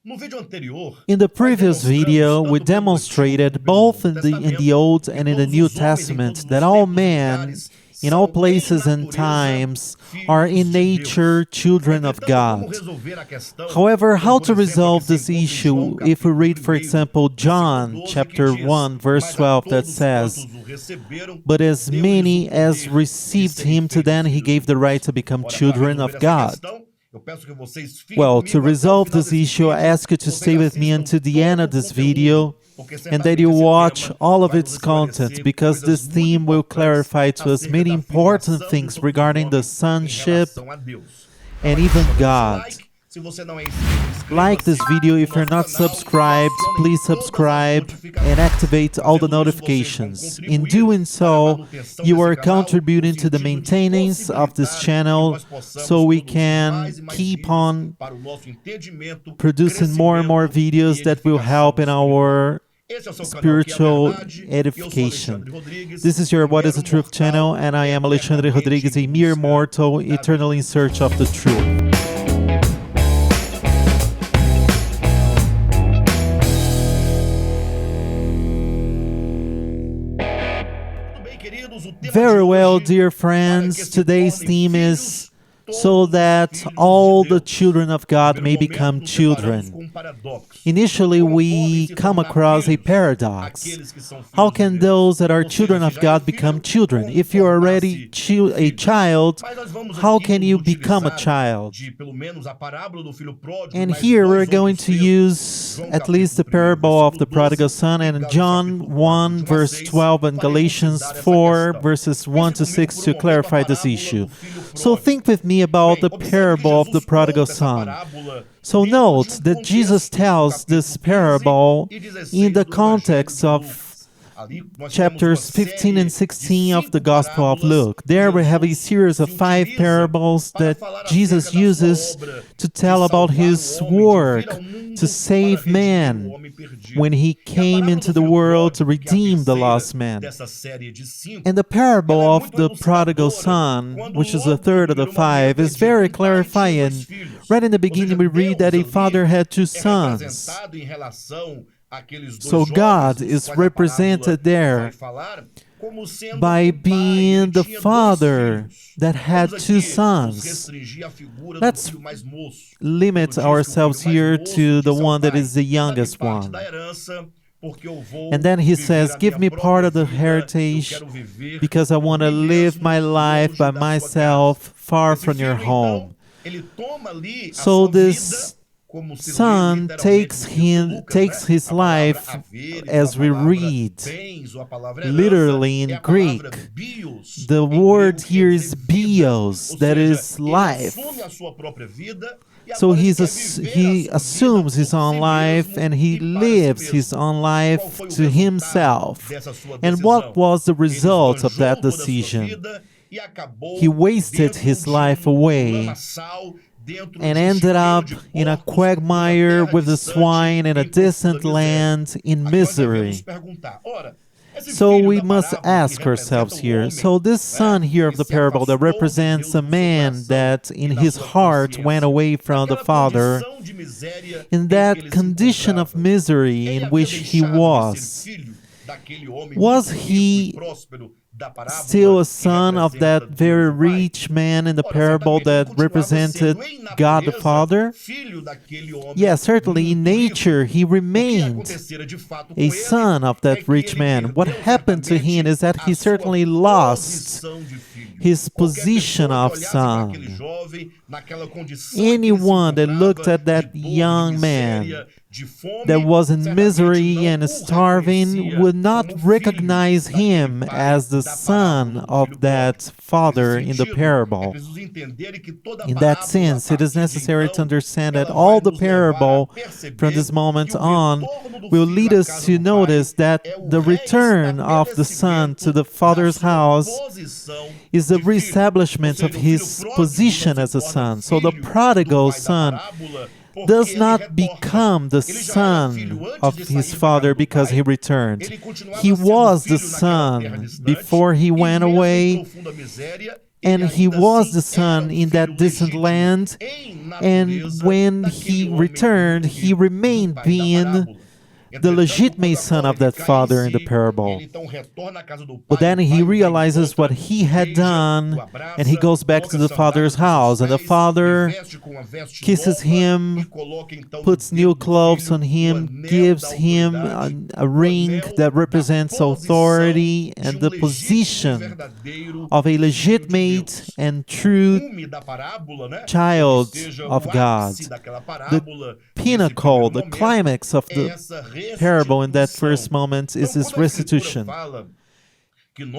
In the previous video, we demonstrated both in the Old and in the New Testament that all men, in all places and times, are in nature children of God. However, how to resolve this issue if we read, for example, John chapter 1, verse 12, that says, "But as many as received him, to them he gave the right to become children of God." Well, to resolve this issue, I ask you to stay with me until the end of this video and that you watch all of its content, because this theme will clarify to us many important things regarding the sonship and even God. Like this video. If you're not subscribed, please subscribe and activate all the notifications. In doing so, you are contributing to the maintenance of this channel so we can keep on producing more and more videos that will help in our spiritual edification. This is your What is the Truth channel, and I am Alexandre Rodrigues, a mere mortal, eternally in search of the truth. Very well, dear friends, today's theme is so that all the children of God may become children. Initially, we come across a paradox. How can those that are children of God become children? If you're already a child, how can you become a child? And here we're going to use at least the parable of the prodigal son, and John 1 verse 12 and Galatians 4 verses 1 to 6 to clarify this issue. So think with me about the parable of the prodigal son. So note that Jesus tells this parable in the context of chapters 15 and 16 of the Gospel of Luke. There we have a series of 5 parables that Jesus uses to tell about his work to save man when he came into the world to redeem the lost man. And the parable of the prodigal son, which is the third of the 5, is very clarifying. Right in the beginning we read that a father had 2 sons. So God is represented there by being the father that had 2 sons. Let's limit ourselves here to the one that is the youngest one. And then he says, "Give me part of the heritage because I want to live my life by myself far from your home." So this son takes his life, as we read, literally in Greek. The word here is bios, that is life. So he assumes his own life and he lives his own life to himself. And what was the result of that decision? He wasted his life away and ended up in a quagmire with the swine in a distant land in misery. So we must ask ourselves here, so this son here of the parable that represents a man that in his heart went away from the father, in that condition of misery in which he was he still a son of that very rich man in the parable that represented God the Father? Yes, certainly in nature he remained a son of that rich man. What happened to him is that he certainly lost his position of son. Anyone that looked at that young man that was in misery and starving would not recognize him as the son of that father in the parable. In that sense, it is necessary to understand that all the parable from this moment on will lead us to notice that the return of the son to the father's house is the reestablishment of his position as a son. So the prodigal son does not become the son of his father because he returned. He was the son before he went away, and he was the son in that distant land, and when he returned, he remained being the legitimate son of that father in the parable. But then he realizes what he had done, and he goes back to the father's house, and the father kisses him, puts new clothes on him, gives him a ring that represents authority and the position of a legitimate and true child of God. The pinnacle, the climax of the parable in that first moment is this restitution.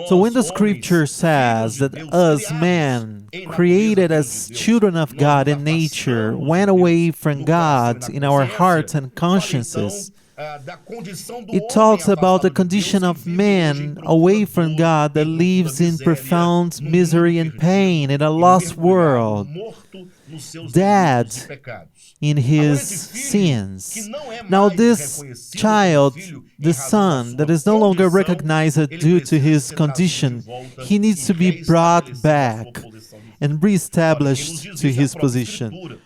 So when the scripture says that us men, created as children of God in nature, went away from God in our hearts and consciences, it talks about the condition of man away from God that lives in profound misery and pain in a lost world, dead in his sins. Now this child, the son, that is no longer recognized due to his condition, he needs to be brought back and reestablished to his position.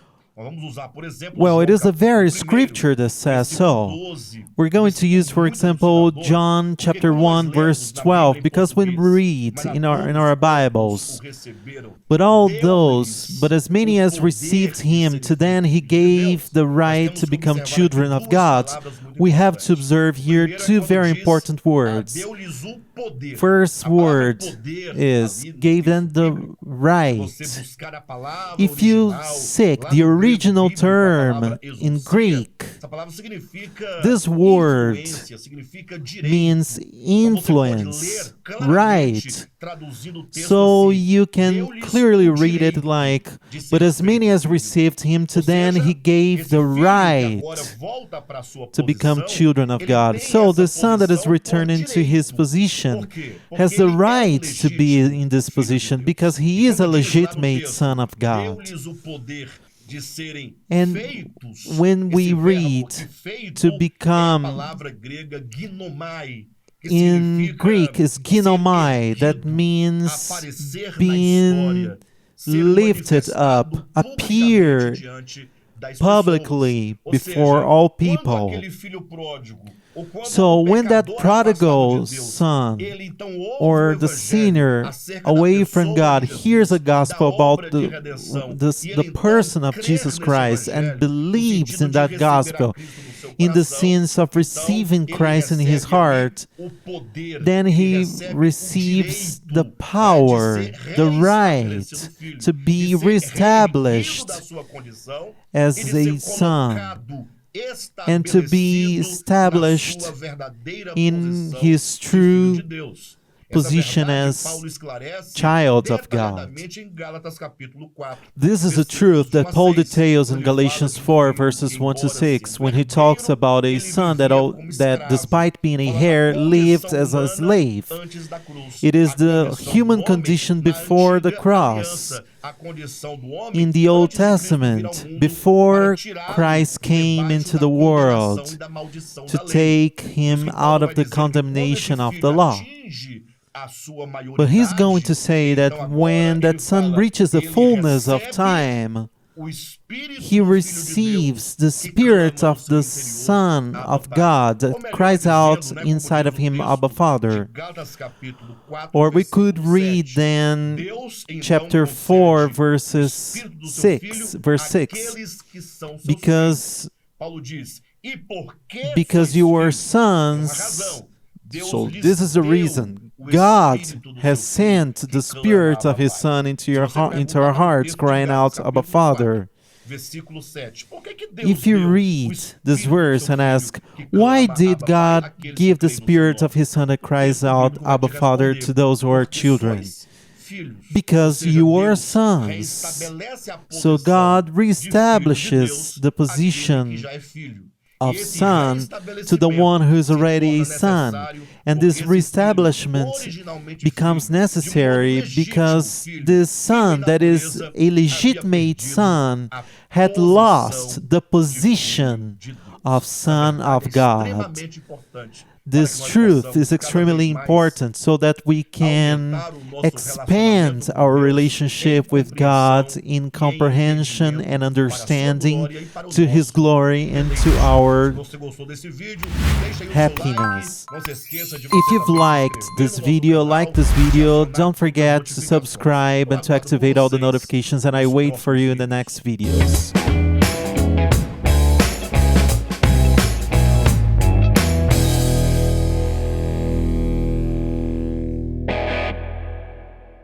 Well, it is the very scripture that says so. We're going to use, for example, John chapter 1, verse 12, because when we read in our Bibles, but as many as received him, to them he gave the right to become children of God. We have to observe here two very important words. First word is gave them the right. If you seek the original term in Greek, this word means influence, right. So you can clearly read it like, but as many as received him, to them he gave the right to become children of God. So the son that is returning to his position has the right to be in this position because he is a legitimate son of God. And when we read to become, in Greek is ginomai, that means being lifted up, appear publicly before all people. So when that prodigal son or the sinner away from God hears a gospel about the person of Jesus Christ and believes in that gospel, in the sense of receiving Christ in his heart, then he receives the power, the right to be reestablished as a son and to be established in his true position as child of God. This is a truth that Paul details in Galatians 4 verses 1 to 6 when he talks about a son that despite being a heir lived as a slave. It is the human condition before the cross. In the Old Testament, before Christ came into the world to take him out of the condemnation of the law. But he's going to say that when that son reaches the fullness of time, he receives the Spirit of the Son of God that cries out inside of him, Abba, Father. Or we could read then chapter 4, verse 6, because you are sons. So this is the reason God has sent the Spirit of His Son into our hearts, crying out, Abba, Father. If you read this verse and ask, why did God give the Spirit of His Son that cries out, Abba, Father, to those who are children? Because you are sons. So God reestablishes the position of son to the one who is already a son. And this reestablishment becomes necessary because this son, that is a legitimate son, had lost the position of son of God. This truth is extremely important so that we can expand our relationship with God in comprehension and understanding to His glory and to our happiness. If you've liked this video, don't forget to subscribe and to activate all the notifications, and I wait for you in the next videos.